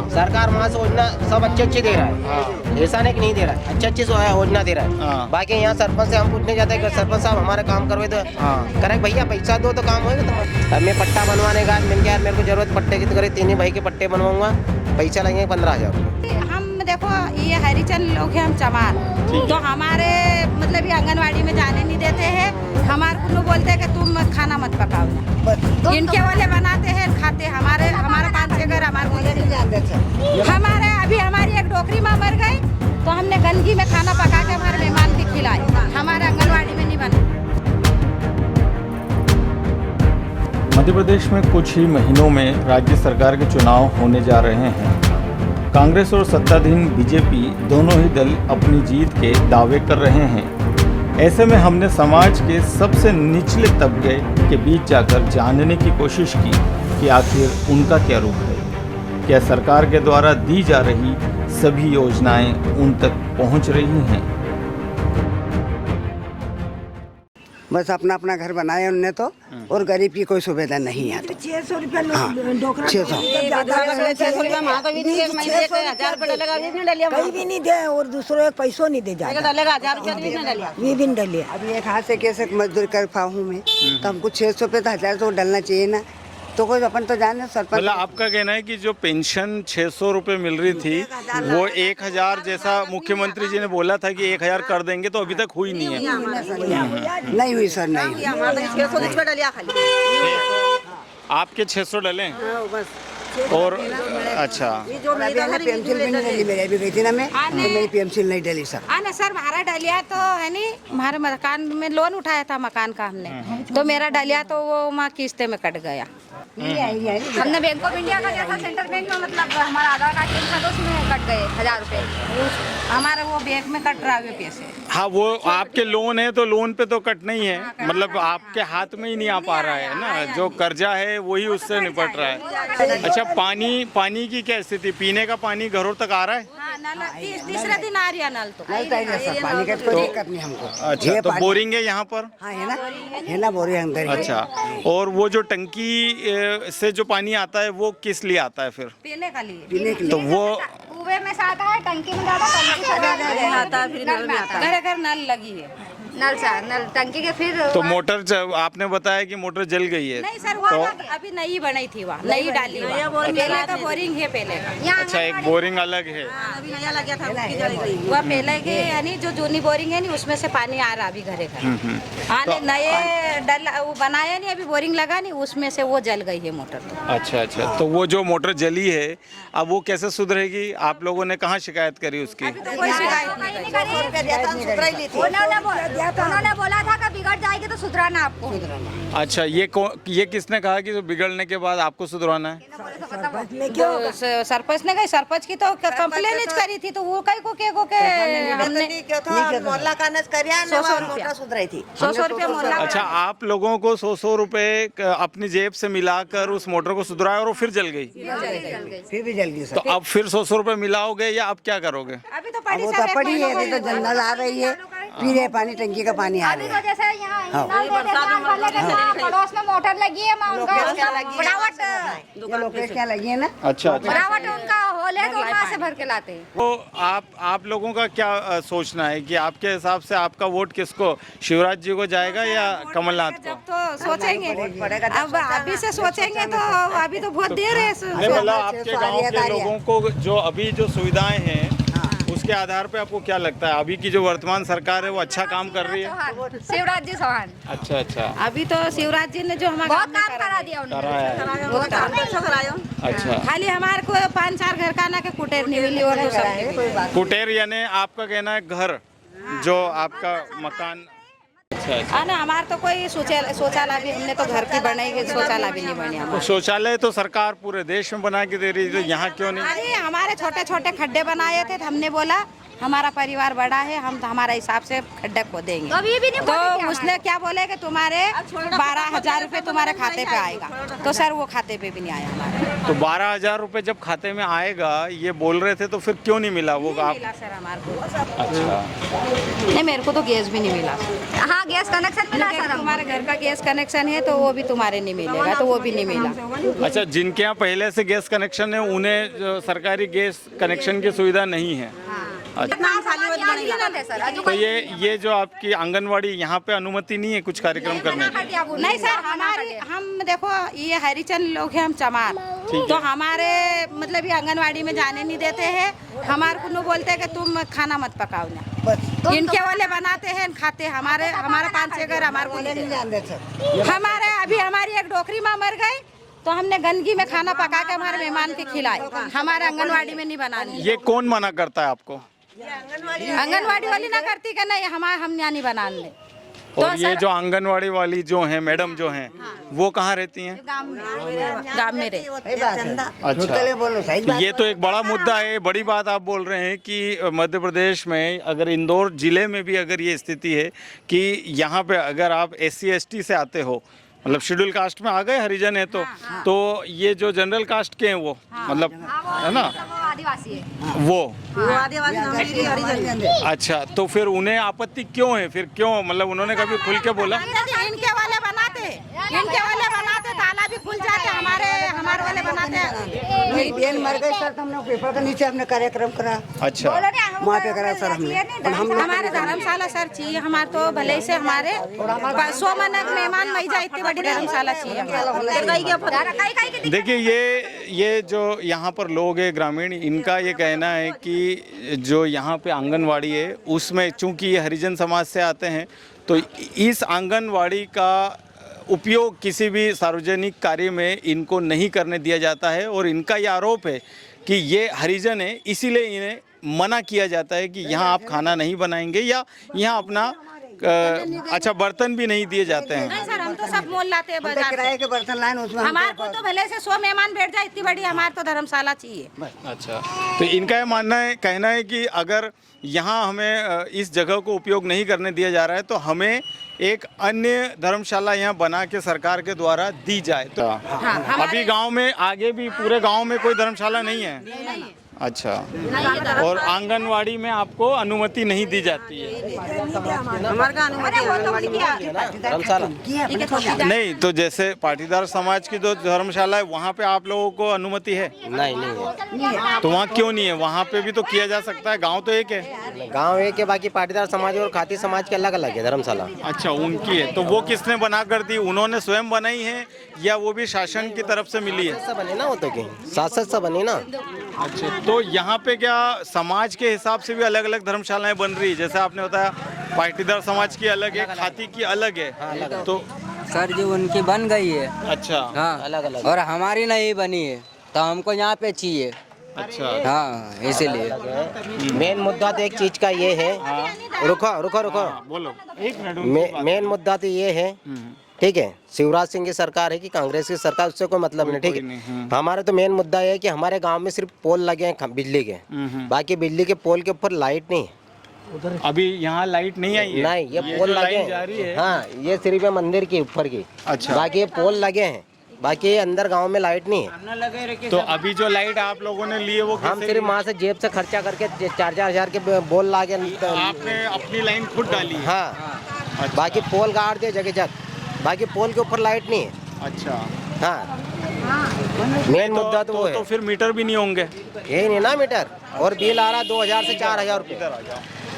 सरकार वहाँ से योजना सब अच्छी दे रहा है, ऐसा नहीं कि नहीं दे रहा है, अच्छी योजना दे रहा है। बाकी यहाँ सरपंच से हम पूछने जाते हैं कि सरपंच साहब हमारे काम करवे तो करे भैया पैसा दो तो काम होगा। तो मैं पट्टा बनवाने का मिल गया, मेरे को जरूरत पट्टे की तो करे 3 ही भाई के पट्टे बनवाऊंगा, पैसा लगेंगे 15,000। हम देखो ये हरिचंद लोग हैं, हम चमार, तो हमारे मतलब ये आंगनवाड़ी में जाने नहीं देते हैं। हमारे को बोलते हैं कि तुम खाना मत पकाओ, इनके वाले बनाते हैं खाते। हमारे 5 घर हमारे अभी हमारी एक डोकरी माँ मर गई तो हमने गंदगी में खाना पका के हमारे मेहमान की खिलाई, हमारे आंगनवाड़ी में नहीं बना। मध्य प्रदेश में कुछ ही महीनों में राज्य सरकार के चुनाव होने जा रहे हैं। कांग्रेस और सत्ताधीन बीजेपी दोनों ही दल अपनी जीत के दावे कर रहे हैं। ऐसे में हमने समाज के सबसे निचले तबके के बीच जाकर जानने की कोशिश की कि आखिर उनका क्या रूप है, क्या सरकार के द्वारा दी जा रही सभी योजनाएं उन तक पहुंच रही हैं। बस अपना अपना घर बनाया उनने तो, और गरीब की कोई सुविधा नहीं है। 600 रुपया 600 कहीं भी नहीं दे, और दूसरों एक पैसों नहीं दे जाएगा। भी नहीं डलिया। अभी एक हाथ से कैसे मजदूरी कर पाऊँ मैं, तो हमको 600 रुपये तो 1000 तो डलना चाहिए ना। तो कोई अपन तो जाने सरपंच। मतलब आपका कहना है कि जो पेंशन 600 रुपये मिल रही थी वो 1000 जैसा मुख्यमंत्री जी ने बोला था कि 1000 कर देंगे, तो अभी तक हुई नहीं है। नहीं हुई सर, नहीं हुई। आपके 600 डले और अच्छा पेंसिल भी नहीं डली, मेरी अभी गई थी ना मैं, तो मेरी पेंसिल नहीं डली सर। हाँ ना सर, हमारा डलिया तो है नहीं, हमारे मकान में लोन उठाया था मकान का हमने, तो मेरा डलिया तो वो वहाँ किस्ते में कट गया। हमने बैंक ऑफ इंडिया का जैसा सेंट्रल बैंक में मतलब हमारा आधार कार्ड था तो उसमें कट गए 1000 रुपए, हमारे वो बैंक में कट रहा है पैसे। हाँ, वो आपके लोन है तो लोन पे तो कट नहीं है, मतलब आपके हाथ में ही नहीं आ पा रहा है ना, जो कर्जा है वही उससे निपट रहा है। अच्छा, पानी की क्या स्थिति, पीने का पानी घरों तक आ रहा है? तीसरे दिन आ रही है नल तो पानी का कोई दिक्कत नहीं हमको। अच्छा, तो बोरिंग है यहाँ पर? हाँ है ना बोरिंग अंदर। अच्छा, और वो जो टंकी से जो पानी आता है वो किस लिए आता है फिर? पीने के लिए। तो वो कुएं में से आता है, टंकी में आता है, फिर नल में आता है। घर घर नल लगी है, नल टंकी के फिर तो मोटर आपने बताया कि मोटर जल गई है? नहीं सर, वो अभी नई बनाई थी, वहाँ नई डाली, पहले का बोरिंग है पहले का। अच्छा, एक बोरिंग अलग है। अभी नया लगा था, वो पहले के यानी जो जूनी बोरिंग है नहीं उसमें से पानी आ रहा अभी घरे घर। हाँ, नए डल वो बनाया नहीं, अभी बोरिंग लगा नहीं, उसमें से वो जल गई है मोटर। अच्छा, तो वो जो मोटर जली है अब वो कैसे सुधरेगी? आप लोगों ने कहाँ शिकायत करी उसकी? कोई शिकायत नहीं करी। उन्होंने बोला था कि बिगड़ जाएगी तो सुधराना आपको। अच्छा, ये किसने कहा कि तो बिगड़ने के बाद आपको सुधरवाना है? सरपंच ने कही, सरपंच की तो कंप्लेन करी थी, तो वो कई को हमने मोहल्ला का नज करिया 100 सुधराई थी। 100 रुपये मोहल्ला। अच्छा, आप लोगों को 100 रुपए अपनी जेब से मिलाकर उस मोटर को सुधराया और वो फिर जल गई? फिर भी जल गई सर। तो अब फिर 100 रुपए मिलाओगे या अब क्या करोगे? अभी तो वो तो पड़ी है, अभी तो जन्नत आ रही है, पी रहे पानी, टंकी का पानी आ रहा है। जैसे यहाँ पड़ोस में मोटर लगी है, लोकेश क्या लगी है ना। अच्छा, बनावट उनका होल है तो वहाँ से भर के लाते हैं। तो आप लोगों का क्या सोचना है कि आपके हिसाब से आपका वोट किसको, शिवराज जी को जाएगा या कमलनाथ को? जब तो सोचेंगे, अब अभी से सोचेंगे तो अभी तो बहुत देर है। नहीं, मतलब आपके गांव के लोगों को जो अभी जो सुविधाएं हैं उसके आधार पे आपको क्या लगता है अभी की जो वर्तमान सरकार है वो अच्छा काम कर रही है? शिवराज जी चौहान। अच्छा, अभी तो शिवराज जी ने जो हमारा बहुत काम करा दिया उन्होंने। अच्छा, खाली हमारे को 5-4 घर का ना के कुटेर नहीं मिली और कुटेर यानी आपका कहना है घर जो आपका मकान। अच्छा, ना हमारे तो कोई शौचालय भी, हमने तो घर की बनाई, शौचालय भी नहीं बनी हमारे। शौचालय तो सरकार पूरे देश में बना के दे रही है, तो यहाँ क्यों नहीं? अरे हमारे छोटे छोटे खड्डे बनाए थे, हमने बोला हमारा परिवार बड़ा है, हम तो हमारे हिसाब से खड्डा खोदेंगे। तो अभी भी नहीं खोदेंगे तो हमारे। उसने क्या बोले कि तुम्हारे 12,000 रुपए तुम्हारे खाते पे आएगा, तो सर वो खाते पे भी नहीं आया हमारे। तो 12,000 रुपए जब खाते में आएगा ये बोल रहे थे, तो फिर क्यों नहीं मिला वो नहीं आप? मिला सर हमारे को। अच्छा, नहीं, मेरे को तो गैस भी नहीं मिला। हाँ, गैस कनेक्शन मिला सर हमको। तुम्हारे घर का गैस कनेक्शन है तो वो भी तुम्हारे नहीं मिलेगा, तो वो भी नहीं मिला। अच्छा, जिनके यहाँ पहले से गैस कनेक्शन है उन्हें जो सरकारी गैस कनेक्शन की सुविधा नहीं है। अच्छा, तो ये जो आपकी आंगनवाड़ी यहाँ पे अनुमति नहीं है कुछ कार्यक्रम करने की? नहीं सर, हमारी हम देखो ये हरिचंद लोग हैं, हम चमार, तो हमारे मतलब ये आंगनवाड़ी में जाने नहीं देते हैं। हमारे को बोलते हैं कि तुम खाना मत पकाओ ना, इनके वाले बनाते हैं खाते। हमारे 5-6 घर हमारे को नहीं देते। हमारे अभी हमारी एक डोकरी माँ मर गई तो हमने गंदगी में खाना पका के हमारे मेहमान के खिलाए। हमारे आंगनवाड़ी में नहीं बनानी। ये कौन मना करता है आपको? आंगनवाड़ी वाली ना करती कि नहीं हम यहाँ नहीं बनाने दे। और ये जो आंगनवाड़ी वाली जो है मैडम जो हैं वो कहाँ रहती हैं? गाँव में रहे। अच्छा, ये तो एक बड़ा मुद्दा है, बड़ी बात आप बोल रहे हैं कि मध्य प्रदेश में अगर इंदौर जिले में भी अगर ये स्थिति है कि यहाँ पे अगर आप SC ST से आते हो, मतलब शेड्यूल कास्ट में आ गए, हरिजन है तो ये जो जनरल कास्ट के हैं वो मतलब है ना, आदिवासी है वो हरिजन। अच्छा, तो फिर उन्हें आपत्ति क्यों है? फिर क्यों, मतलब उन्होंने कभी खुल के बोला? इनके वाले बनाते ताला भी खुल जाते, हमारे वाले बनाते। मेरी बहन मर गई सर, तो हमने पेपर के नीचे हमने कार्यक्रम करा। अच्छा, वहाँ पे करा सर हमने। और हम हमारे धर्मशाला सर चाहिए, हमारे तो भले से हमारे 100 मनक मेहमान मई जाए, इतनी बड़ी धर्मशाला चाहिए। देखिए ये जो यहाँ पर लोग हैं ग्रामीण, इनका ये कहना है कि जो यहाँ पे आंगनवाड़ी है उसमें चूंकि ये हरिजन समाज से आते हैं तो इस आंगनवाड़ी का उपयोग किसी भी सार्वजनिक कार्य में इनको नहीं करने दिया जाता है। और इनका ये आरोप है कि ये हरिजन है इसीलिए इन्हें मना किया जाता है कि यहाँ आप खाना नहीं बनाएंगे या यहाँ अपना अच्छा बर्तन भी नहीं दिए जाते हैं। नहीं सर, हम तो सब मोल लाते हैं बाजार किराए से। के बर्तन लाए उसमें हमारे को तो भले से 100 मेहमान बैठ जाए, इतनी बड़ी हमारे तो धर्मशाला चाहिए। अच्छा, तो इनका ये मानना है, कहना है कि अगर यहाँ हमें इस जगह को उपयोग नहीं करने दिया जा रहा है तो हमें एक अन्य धर्मशाला यहाँ बना के सरकार के द्वारा दी जाए। तो अभी गांव में आगे भी पूरे गांव में कोई धर्मशाला नहीं है? अच्छा, और आंगनवाड़ी में आपको अनुमति नहीं दी जाती है? नहीं, तो जैसे पाटीदार समाज की जो धर्मशाला है वहाँ पे आप लोगों को अनुमति है? नहीं है। तो वहाँ क्यों नहीं है? वहाँ पे भी तो किया जा सकता है, गांव तो एक है। गांव एक है, बाकी पाटीदार समाज और खाती समाज के अलग अलग है धर्मशाला। अच्छा, उनकी है, तो वो किसने बना कर दी? उन्होंने स्वयं बनाई है या वो भी शासन की तरफ से मिली है? सब बने ना, वो तो कहीं साथ सब बने ना। अच्छा, तो यहाँ पे क्या समाज के हिसाब से भी अलग अलग धर्मशालाएं बन रही है? जैसे आपने बताया पाटीदार समाज की अलग है, खाती की अलग है, तो सर जी उनकी बन गई है। अच्छा, हाँ, अलग अलग। और हमारी नहीं बनी है तो हमको यहाँ पे चाहिए। अच्छा, हाँ, इसीलिए मेन मुद्दा तो एक चीज का ये है। रुको बोलो एक मिनट। मेन मुद्दा तो ये है, ठीक है, शिवराज सिंह की सरकार है कि कांग्रेस की सरकार, उससे कोई मतलब नहीं, ठीक है। हमारे तो मेन मुद्दा ये है कि हमारे गांव में सिर्फ पोल लगे हैं बिजली के, बाकी बिजली के पोल के ऊपर लाइट नहीं है। अभी यहाँ लाइट नहीं आई है? नहीं, ये पोल लगे हैं। हाँ, ये सिर्फ मंदिर के ऊपर की। अच्छा, बाकी ये पोल लगे हैं, बाकी अंदर गांव में लाइट नहीं है। तो अभी जो लाइट आप लोगों ने ली है वो हम सिर्फ वहाँ से जेब से खर्चा करके 4-4 हजार के बोल ला के आपने अपनी लाइन खुद डाली है? हाँ, बाकी पोल गाड़ दिए जगह जगह, बाकी पोल के ऊपर लाइट नहीं है। अच्छा, हाँ, मेन मुद्दा तो वो है। तो फिर मीटर भी नहीं होंगे? यही नहीं ना मीटर, और बिल आ रहा है 2000 से 4000 रुपये।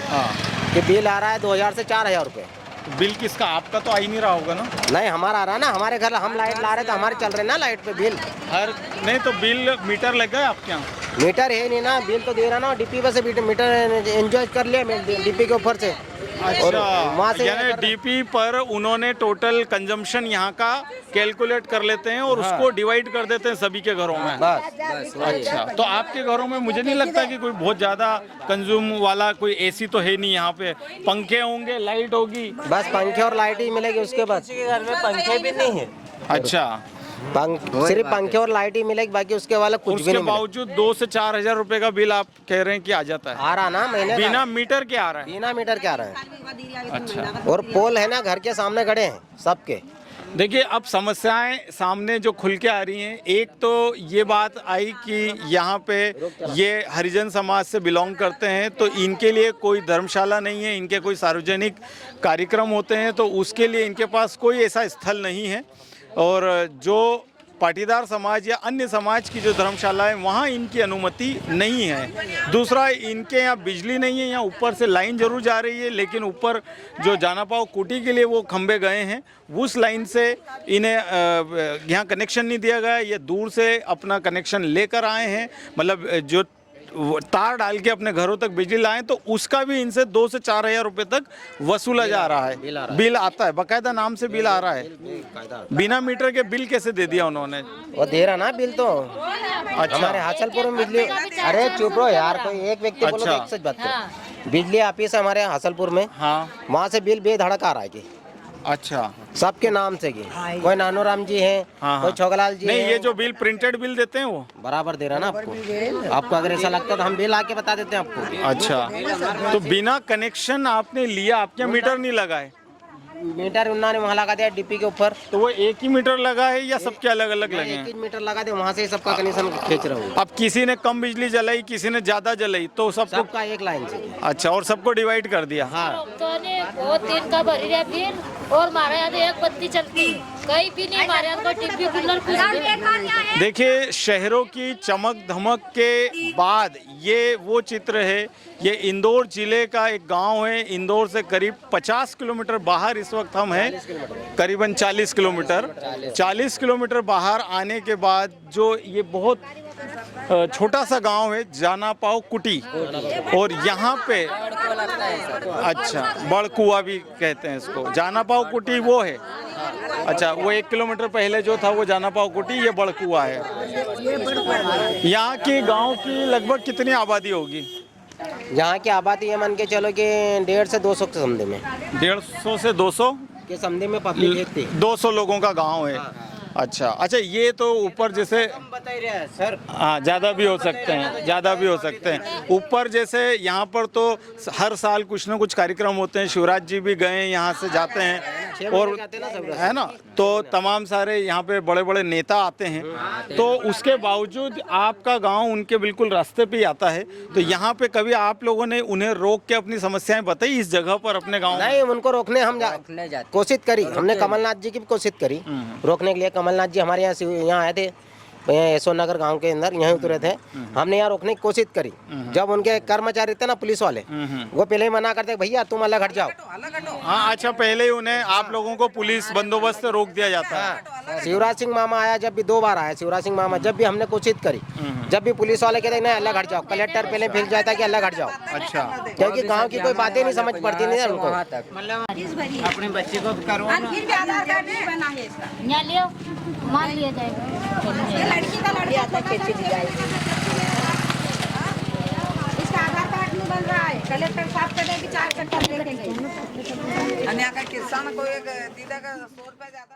हाँ, कि बिल आ रहा है 2000 से 4000 रुपये। बिल किसका? आपका तो आ ही नहीं रहा होगा ना? नहीं, हमारा आ रहा है ना, हमारे घर हम लाइट ला रहे तो हमारे चल रहे ना लाइट पे बिल। हर नहीं तो बिल मीटर लग गए आपके यहाँ? मीटर है नहीं ना, बिल तो दे रहा ना, डीपी पे से मीटर एंजॉय कर लिया डीपी के ऊपर से। और वहाँ से यानी डीपी पर उन्होंने टोटल कंजम्पशन यहाँ का कैलकुलेट कर लेते हैं और उसको डिवाइड कर देते हैं सभी के घरों में। बस। अच्छा, तो आपके घरों में मुझे नहीं लगता कि कोई बहुत ज्यादा कंज्यूम वाला कोई एसी तो है नहीं यहाँ पे? पंखे होंगे, लाइट होगी, बस पंखे और लाइट ही मिलेगी, उसके बाद घर में पंखे भी नहीं है। अच्छा, सिर्फ पंखे और लाइट ही मिलेगी, बाकी उसके वाला कुछ भी उसके नहीं मिलेगा। बावजूद 2 से 4 हजार रुपए का बिल आप कह रहे हैं कि आ जाता है, आ रहा ना महीने बिना मीटर के आ रहा है। बिना मीटर के आ रहा है। अच्छा, और पोल है ना घर के सामने खड़े हैं सबके। देखिए अब समस्याएं सामने जो खुल के आ रही हैं, एक तो ये बात आई कि यहाँ पे ये हरिजन समाज से बिलोंग करते हैं, तो इनके लिए कोई धर्मशाला नहीं है, इनके कोई सार्वजनिक कार्यक्रम होते हैं तो उसके लिए इनके पास कोई ऐसा स्थल नहीं है। और जो पाटीदार समाज या अन्य समाज की जो धर्मशाला है वहाँ इनकी अनुमति नहीं है। दूसरा, इनके यहाँ बिजली नहीं है, यहाँ ऊपर से लाइन जरूर जा रही है, लेकिन ऊपर जो जाना पाओ कुटी के लिए वो खंबे गए हैं, उस लाइन से इन्हें यहाँ कनेक्शन नहीं दिया गया। ये दूर से अपना कनेक्शन लेकर आए हैं, मतलब जो तार डाल के अपने घरों तक बिजली लाएं, तो उसका भी इनसे 2 से 4 हजार रुपये तक वसूला जा रहा है। बिल आता है, बाकायदा नाम से बिल आ रहा है। बिना मीटर के बिल कैसे दे दिया उन्होंने? वो दे रहा ना बिल तो। अच्छा, हमारे हासलपुर में बिजली, अरे चुप रहो यार, कोई एक व्यक्ति बोलो तो अच्छा। एक सच बात करो। बिजली ऑफिस है हमारे हासलपुर में, हाँ, वहाँ से बिल बेधड़क आ रहा है कि अच्छा, सबके नाम से की। कोई नानूराम जी हैं, हाँ, कोई छोगलाल जी नहीं, हैं। ये जो बिल प्रिंटेड बिल देते हैं वो बराबर दे रहा ना आपको। आपको अगर ऐसा लगता है तो हम बिल आके बता देते हैं आपको। अच्छा, तो बिना कनेक्शन आपने लिया, आपके यहाँ मीटर नहीं लगा है? मीटर उन्होंने वहाँ लगा दिया डीपी के ऊपर। तो वो एक ही मीटर लगा है या सबके अलग अलग लगे एक हैं? ही मीटर लगा दे, वहाँ से ही सबका कनेक्शन खींच रहा हूँ। अब किसी ने कम बिजली जलाई, किसी ने ज्यादा जलाई, तो सबको सबका एक लाइन से। अच्छा, और सबको डिवाइड कर दिया। हाँ, वो 3 का भरी रहा बिल, और हमारे यहाँ तो एक बत्ती चलती, कहीं भी नहीं, हमारे यहाँ कोई टीवी कूलर कुछ नहीं। देखिए, शहरों की चमक धमक के बाद ये वो चित्र है। ये इंदौर जिले का एक गांव है, इंदौर से करीब 50 किलोमीटर बाहर इस वक्त हम हैं, करीबन 40 किलोमीटर। 40 किलोमीटर बाहर आने के बाद जो ये बहुत छोटा सा गांव है, जाना पाओ कुटी, और यहाँ पे अच्छा बड़कुआ भी कहते हैं इसको, जाना पाओ कुटी वो है। अच्छा, वो 1 किलोमीटर पहले जो था वो जाना पाओ कुटी, ये बड़कुआ है। यहाँ की गांव की लगभग कितनी आबादी होगी? यहाँ की आबादी ये मान के चलो कि 150 से 200 के समझे में। 150 से 200 के समझे में पब्लिक थी। 200 लोगों का गांव है। अच्छा अच्छा, ये तो ऊपर जैसे बता ही रहे हैं सर। हाँ, ज़्यादा भी हो सकते हैं, ज़्यादा भी हो सकते हैं। ऊपर जैसे यहाँ पर तो हर साल कुछ ना कुछ कार्यक्रम होते हैं, शिवराज जी भी गए यहाँ से जाते हैं, और है ना, तो तमाम सारे यहाँ पे बड़े बड़े नेता आते हैं, तो उसके बावजूद आपका गांव उनके बिल्कुल रास्ते पे ही आता है। तो यहाँ पे कभी आप लोगों ने उन्हें रोक के अपनी समस्याएं बताई इस जगह पर अपने गाँव? नहीं, उनको रोकने हम कोशिश करी, हमने कमलनाथ जी की भी कोशिश करी रोकने के लिए। कमलनाथ जी हमारे यहाँ आए थे, यशोर नगर गांव के अंदर, यहीं उतरे थे। हमने यहाँ रोकने की कोशिश करी। जब उनके कर्मचारी थे ना पुलिस वाले, वो पहले ही मना करते भैया तुम अलग हट जाओ। हाँ, अच्छा, पहले ही उन्हें आप लोगों को पुलिस बंदोबस्त से रोक दिया जाता है। शिवराज सिंह मामा आया, जब भी 2 बार आया शिवराज सिंह मामा, जब भी हमने कोशिश करी, जब भी पुलिस वाले कहते नहीं अलग हट जाओ, कलेक्टर पहले फिर जाता है कि अलग हट जाओ। अच्छा, क्योंकि गांव की कोई बातें नहीं समझ पड़ती नहीं उनको। अपने बच्चे को करो ना। फिर भी आधार कार्ड नहीं बना है इसका। यहाँ लियो, मान लिया जाएगा। ये लड़की का लड़का इसका आधार कार्ड नहीं बन रहा है। कलेक्टर साहब कहते कि 4 चक्कर लेके गए। अन्य का किसान को एक दीदा का 100 रुपया ज्यादा